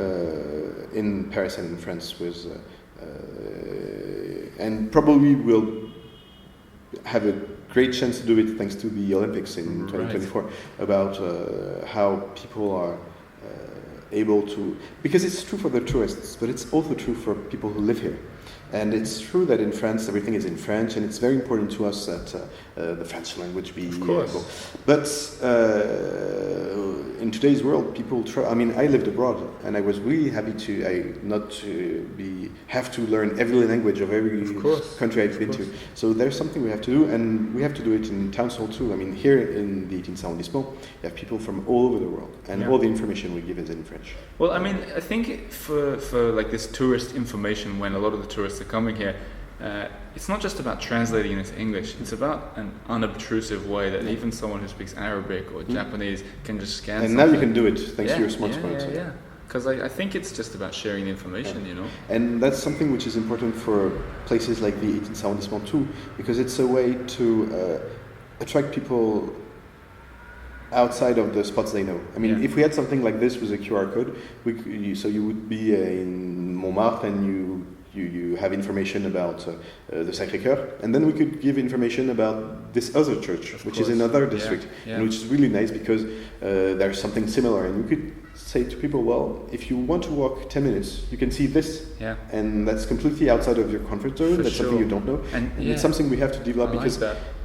in Paris and in France with, and probably we'll have a great chance to do it thanks to the Olympics in 2024, about how people are able to, because it's true for the tourists, but it's also true for people who live here. And it's true that in France everything is in French, and it's very important to us that the French language be. Of course. But in today's world, people try. I mean, I lived abroad, and I was really happy not to have to learn every language of every country I've been to. So there's something we have to do, and we have to do it in towns hall too. I mean, here in the 18th arrondissement, you have people from all over the world, and all the information we give is in French. Well, I mean, I think for like this tourist information, when a lot of the tourists are coming here, it's not just about translating it into English. It's about an unobtrusive way that even someone who speaks Arabic or Japanese can just scan. And something. now you can do it thanks to your smartphone. Yeah. Because I think it's just about sharing the information, you know. And that's something which is important for places like the 18th arrondissement too, because it's a way to attract people outside of the spots they know. I mean, if we had something like this with a QR code, you would be in Montmartre and you have information about the Sacré-Cœur, and then we could give information about this other church, which is in another district, and which is really nice because there's something similar, and we could say to people, well, if you want to walk 10 minutes, you can see this, and that's completely outside of your comfort zone. That's something you don't know, and it's something we have to develop because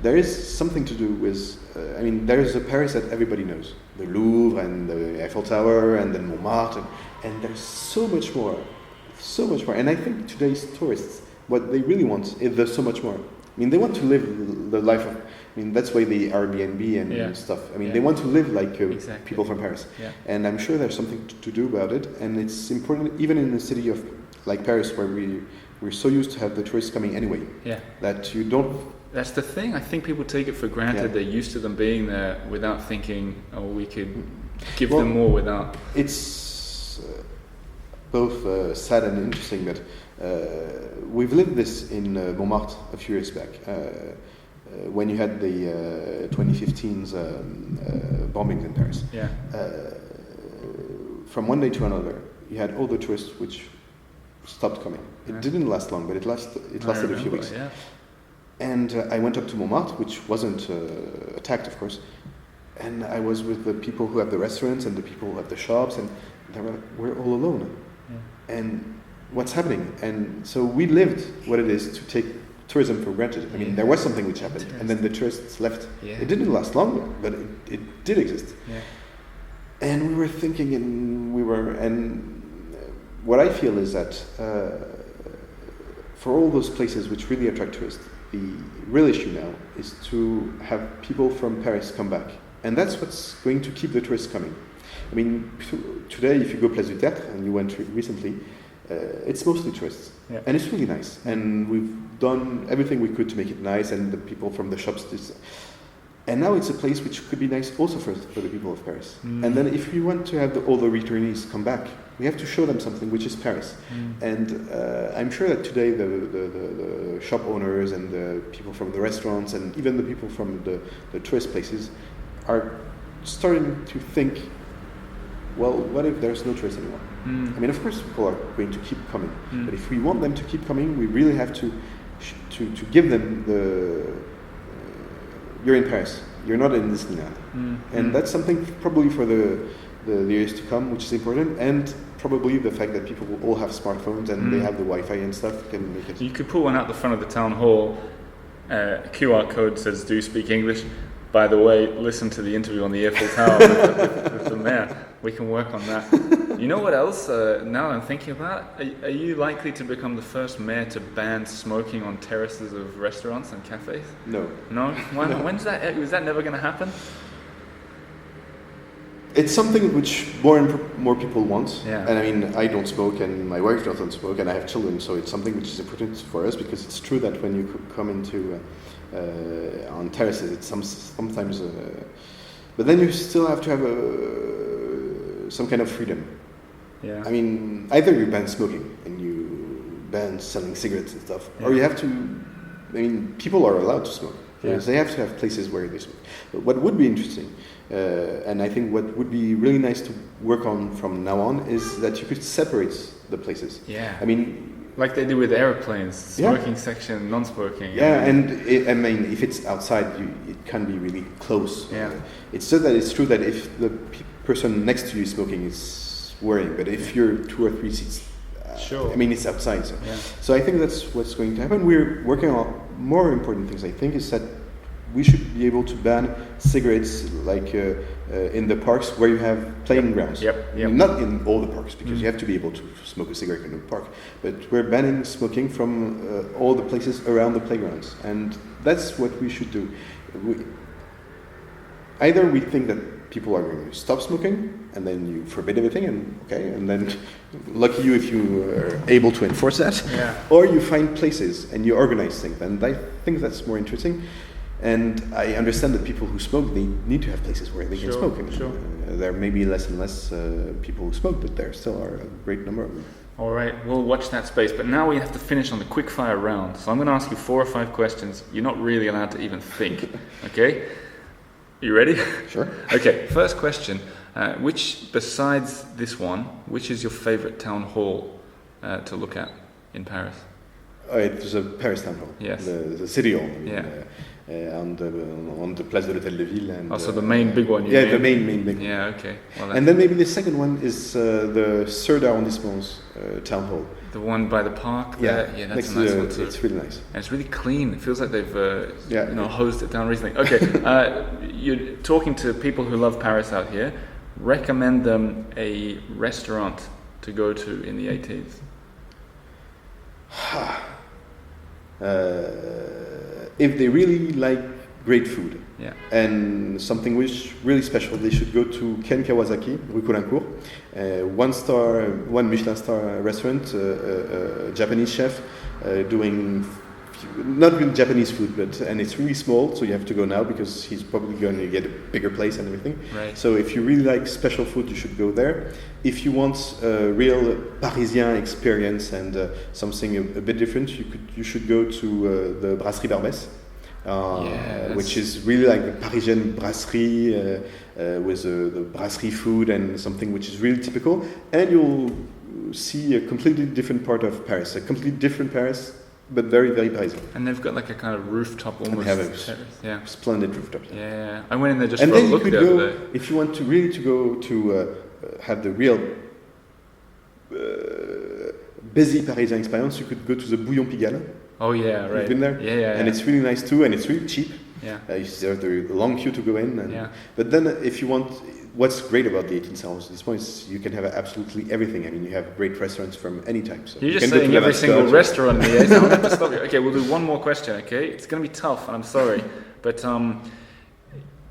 there is something to do with. I mean, there is a Paris that everybody knows, the Louvre and the Eiffel Tower and then Montmartre, and there's so much more. So much more. And I think today's tourists, what they really want is there's so much more. I mean, they want to live the life of, I mean, that's why the Airbnb and stuff. I mean, they want to live like people from Paris. And I'm sure there's something to do about it. And it's important, even in a city of like Paris, where we're so used to have the tourists coming anyway, that you don't. That's the thing. I think people take it for granted. They're used to them being there without thinking, oh, we could give them more without. It's both sad and interesting, but we've lived this in Montmartre a few years back, when you had the 2015's bombings in Paris. From one day to another, you had all the tourists which stopped coming. It didn't last long, but it lasted a few weeks. And I went up to Montmartre, which wasn't attacked, of course, and I was with the people who have the restaurants and the people who have the shops, and we're all alone. And what's happening? And so we lived what it is to take tourism for granted. I mean, there was something which happened, and then the tourists left. It didn't last long, but it did exist. And we were thinking, and what I feel is that for all those places which really attract tourists, the real issue now is to have people from Paris come back. And that's what's going to keep the tourists coming. I mean, today, if you go Place du Théâtre, and you went recently, it's mostly tourists. And it's really nice. And we've done everything we could to make it nice, and the people from the shops. And now it's a place which could be nice also for the people of Paris. And then if we want to have all the returnees come back, we have to show them something which is Paris. And I'm sure that today the shop owners and the people from the restaurants and even the people from the tourist places are starting to think, well, what if there's no tourists anymore? I mean, of course, people are going to keep coming. But if we want them to keep coming, we really have to give them you're in Paris, you're not in Disneyland. And that's something probably for the years to come, which is important, and probably the fact that people will all have smartphones and they have the Wi-Fi and stuff can make it. You could put one out the front of the town hall, QR code says, do you speak English? By the way, listen to the interview on the Eiffel Tower with the mayor. We can work on that. You know what else? Now I'm thinking about, are you likely to become the first mayor to ban smoking on terraces of restaurants and cafes? No. No? When's that? Is that never going to happen? It's something which more people want. And I mean, I don't smoke, and my wife doesn't smoke, and I have children, so it's something which is important for us, because it's true that when you come into on terraces, it's sometimes but then you still have to have some kind of freedom. Yeah. I mean, either you ban smoking and you ban selling cigarettes and stuff, or you have to. I mean, people are allowed to smoke. They have to have places where they smoke. But what would be interesting, and I think what would be really nice to work on from now on, is that you could separate the places. Yeah. I mean, like they do with airplanes, smoking section, non-smoking. Yeah, and I mean, if it's outside, it can be really close. Yeah. It's so that it's true that if the person next to you is smoking, it's worrying. But if you're 2 or 3 seats, I mean, it's outside. So I think that's what's going to happen. We're working on more important things. I think is that we should be able to ban cigarettes, like in the parks where you have playing grounds. I mean, not in all the parks, because you have to be able to smoke a cigarette in a park. But we're banning smoking from all the places around the playgrounds, and that's what we should do. Either we think that people are going to stop smoking, and then you forbid everything, and then lucky you if you are able to enforce that. Or you find places and you organize things, and I think that's more interesting. And I understand that people who smoke, they need to have places where they can smoke. There may be less and less people who smoke, but there still are a great number of them. All right, we'll watch that space. But now we have to finish on the quick fire round. So I'm going to ask you 4 or 5 questions. You're not really allowed to even think. Okay? You ready? Sure. Okay, first question. Besides this one, which is your favorite town hall to look at in Paris? It was a Paris town hall. Yes. The city hall. On the Place de l'Hôtel de Ville. And, so the main big one. The main big one. Yeah, okay. Well, and then maybe the second one is the third arrondissement's town hall. The one by the park there? Yeah, that's a nice one too. It's really nice. And it's really clean. It feels like they've hosed it down recently. Okay, you're talking to people who love Paris out here. Recommend them a restaurant to go to in the 18th. If they really like great food and something which really special, they should go to Ken Kawasaki, Rue Colincourt, 1 Michelin star restaurant, Japanese chef, doing not really Japanese food, and it's really small, so you have to go now because he's probably going to get a bigger place and everything. Right. So if you really like special food, you should go there. If you want a real Parisien experience and something a bit different, you should go to the Brasserie Barbès, which is really like the Parisian brasserie with the brasserie food and something which is really typical, and you'll see a completely different part of Paris, a completely different Paris, but very, very Parisian. And they've got like a kind of rooftop almost. And they have a splendid rooftop. Yeah, I went in there just and for a then look the other day. If you want to really go to have the real busy Parisian experience, you could go to the Bouillon Pigalle. Oh yeah, right. You've been there? Yeah. And it's really nice too, and it's really cheap. Yeah. There's a long queue to go in. But then if you want, what's great about the 18th arrondissement is you can have absolutely everything. I mean, you have great restaurants from any type. So you're just saying every single restaurant here. So I have to stop you. Okay, we'll do one more question, okay? It's going to be tough, and I'm sorry. But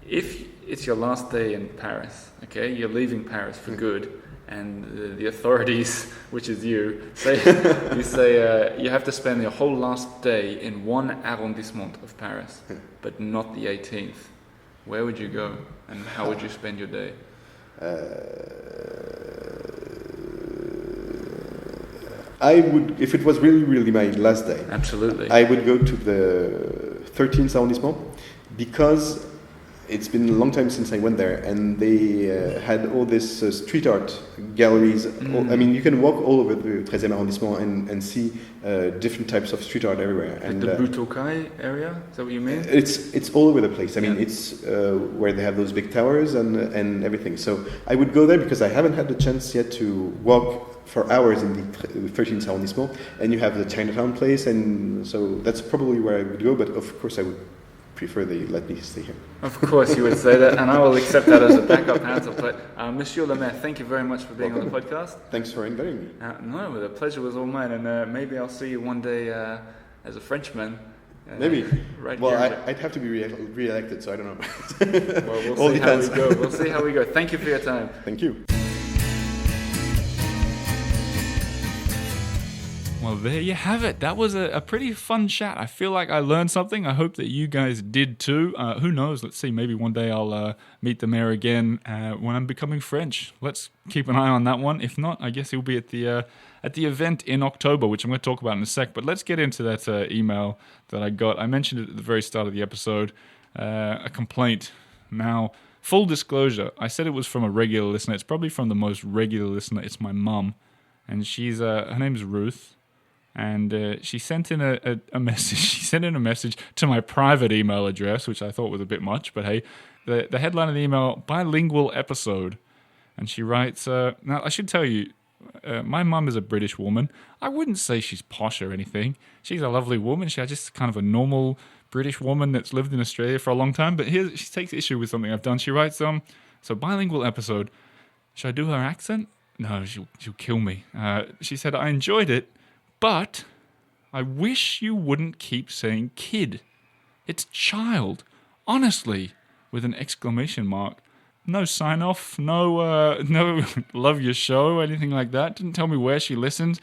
if it's your last day in Paris, okay, you're leaving Paris for good, and the authorities, which is you say you have to spend your whole last day in one arrondissement of Paris, but not the 18th. Where would you go, and how would you spend your day? I would, if it was really, really my last day. Absolutely. I would go to the 13th arrondissement because it's been a long time since I went there, and they had all this street art galleries. I mean, you can walk all over the 13e arrondissement and see different types of street art everywhere. Like the Butokai area? Is that what you mean? It's all over the place. I mean, it's where they have those big towers and everything. So I would go there because I haven't had the chance yet to walk for hours in the 13th arrondissement, and you have the Chinatown place, and so that's probably where I would go. But of course, I would prefer they let me stay here. Of course you would say that, and I will accept that as a backup answer. But Monsieur le Maire, thank you very much for being on the podcast. Thanks for inviting me. No, the pleasure was all mine, and maybe I'll see you one day as a Frenchman. Maybe. Right. Well, I'd have to be re-elected, so I don't know. Well, we'll see how we go. We'll see how we go. Thank you for your time. Thank you. Well, there you have it. That was a pretty fun chat. I feel like I learned something. I hope that you guys did too. Who knows? Let's see. Maybe one day I'll meet the mayor again when I'm becoming French. Let's keep an eye on that one. If not, I guess he'll be at the event in October, which I'm going to talk about in a sec. But let's get into that email that I got. I mentioned it at the very start of the episode. A complaint. Now, full disclosure, I said it was from a regular listener. It's probably from the most regular listener. It's my mum. And she's her name's Ruth. And she sent in a message. She sent in a message to my private email address, which I thought was a bit much. But hey, the headline of the email, bilingual episode. And she writes, now I should tell you, my mum is a British woman. I wouldn't say she's posh or anything. She's a lovely woman. She's just kind of a normal British woman that's lived in Australia for a long time. But here she takes issue with something I've done. She writes, so bilingual episode. Should I do her accent? No, she'll kill me. She said, I enjoyed it. But I wish you wouldn't keep saying kid. It's child. Honestly, with an exclamation mark. No sign off, no love your show, anything like that. Didn't tell me where she listens.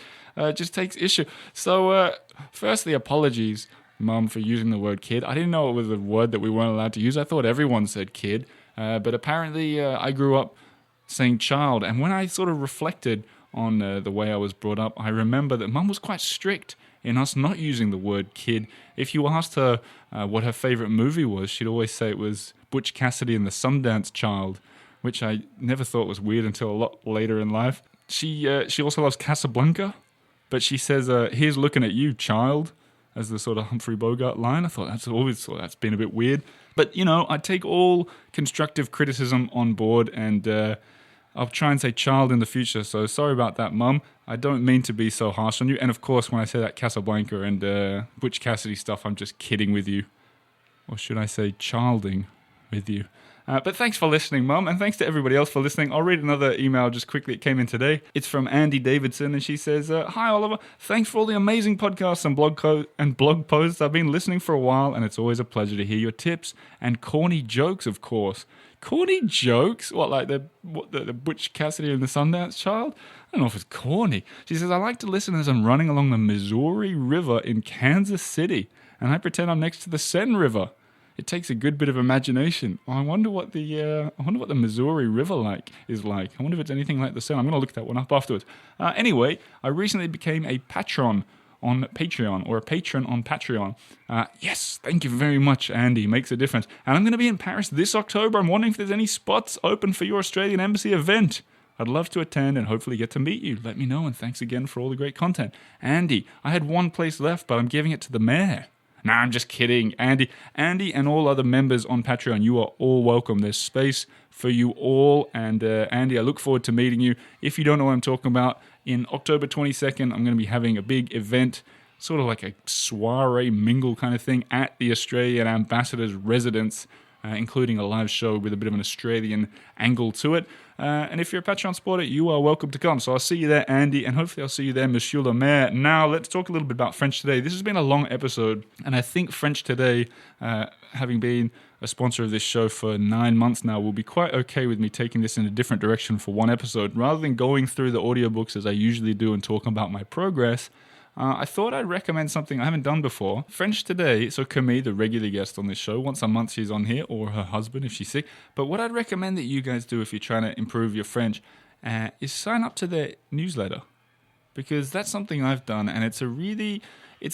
Just takes issue. So, firstly, apologies, Mum, for using the word kid. I didn't know it was a word that we weren't allowed to use. I thought everyone said kid. But apparently, I grew up saying child. And when I sort of reflected on the way I was brought up, I remember that Mum was quite strict in us not using the word kid. If you asked her what her favourite movie was, she'd always say it was Butch Cassidy and the Sundance Child, which I never thought was weird until a lot later in life. She also loves Casablanca, but she says, here's looking at you, child, as the sort of Humphrey Bogart line. I thought that's been a bit weird. But, I take all constructive criticism on board, and I'll try and say child in the future, so sorry about that, Mum. I don't mean to be so harsh on you. And of course, when I say that Casablanca and Butch Cassidy stuff, I'm just kidding with you. Or should I say childing with you? But thanks for listening, Mum, and thanks to everybody else for listening. I'll read another email just quickly. It came in today. It's from Andy Davidson, and she says, Hi, Oliver. Thanks for all the amazing podcasts and blog posts. I've been listening for a while, and it's always a pleasure to hear your tips and corny jokes, of course. Corny jokes? What, like the Butch Cassidy and the Sundance Child? I don't know if it's corny. She says, I like to listen as I'm running along the Missouri River in Kansas City, and I pretend I'm next to the Seine River. It takes a good bit of imagination. I wonder what the Missouri River is like. I wonder if it's anything like the Seine. I'm going to look that one up afterwards. Anyway, I recently became a patron on Patreon, or a patron on Patreon. Yes, thank you very much, Andy. Makes a difference. And I'm going to be in Paris this October. I'm wondering if there's any spots open for your Australian Embassy event. I'd love to attend and hopefully get to meet you. Let me know, and thanks again for all the great content. Andy, I had one place left, but I'm giving it to the mayor. Nah, I'm just kidding. Andy and all other members on Patreon, you are all welcome. There's space for you all. And Andy, I look forward to meeting you. If you don't know what I'm talking about, in October 22nd, I'm going to be having a big event, sort of like a soiree mingle kind of thing at the Australian Ambassador's residence, including a live show with a bit of an Australian angle to it. And if you're a Patreon supporter, you are welcome to come. So I'll see you there, Andy, and hopefully I'll see you there, Monsieur le Maire. Now, let's talk a little bit about French Today. This has been a long episode, and I think French Today, having been a sponsor of this show for 9 months now, will be quite okay with me taking this in a different direction for one episode. Rather than going through the audiobooks as I usually do and talking about my progress, I thought I'd recommend something I haven't done before. French Today, so Camille, the regular guest on this show, once a month she's on here, or her husband if she's sick. But what I'd recommend that you guys do if you're trying to improve your French is sign up to their newsletter. Because that's something I've done, and it's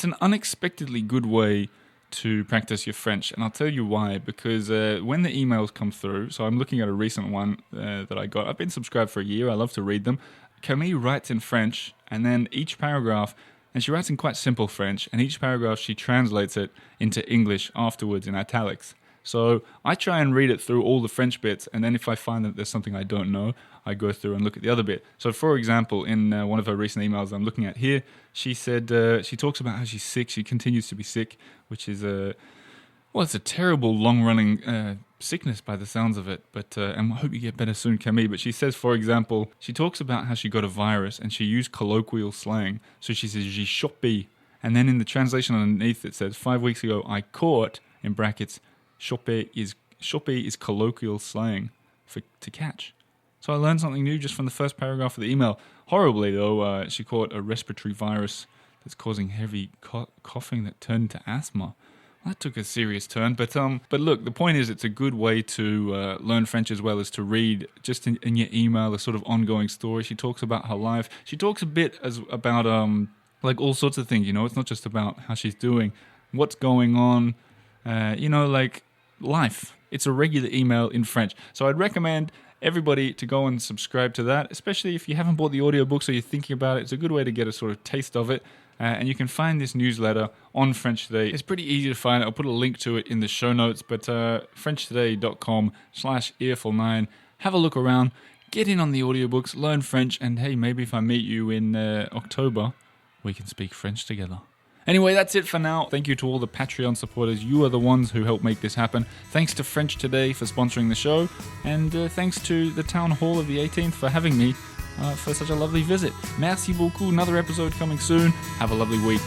an unexpectedly good way to practice your French. And I'll tell you why. Because when the emails come through, so I'm looking at a recent one that I got. I've been subscribed for a year. I love to read them. Camille writes in French, and then each paragraph... And she writes in quite simple French, and each paragraph she translates it into English afterwards in italics. So I try and read it through all the French bits, and then if I find that there's something I don't know, I go through and look at the other bit. So for example, in one of her recent emails I'm looking at here, she said, she talks about how she's sick, she continues to be sick, which is it's a terrible long-running sickness by the sounds of it, but and I hope you get better soon, Camille. But she says, for example, she talks about how she got a virus and she used colloquial slang. So she says, j'ai chopé. And then in the translation underneath it says, 5 weeks ago I caught, in brackets, chopé is colloquial slang to catch. So I learned something new just from the first paragraph of the email. Horribly, though, she caught a respiratory virus that's causing heavy coughing that turned into asthma. That took a serious turn, but look, the point is it's a good way to learn French as well as to read just in your email a sort of ongoing story. She talks about her life. She talks a bit about like all sorts of things, you know. It's not just about how she's doing, what's going on, you know, like life. It's a regular email in French. So I'd recommend everybody to go and subscribe to that, especially if you haven't bought the audiobooks or you're thinking about it. It's a good way to get a sort of taste of it. And you can find this newsletter on French Today. It's pretty easy to find. I'll put a link to it in the show notes, but frenchtoday.com/earful9. Have a look around, get in on the audiobooks, learn French, and hey, maybe if I meet you in October, we can speak French together. Anyway, that's it for now. Thank you to all the Patreon supporters. You are the ones who help make this happen. Thanks to French Today for sponsoring the show. And thanks to the Town Hall of the 18th for having me for such a lovely visit. Merci beaucoup. Another episode coming soon. Have a lovely week.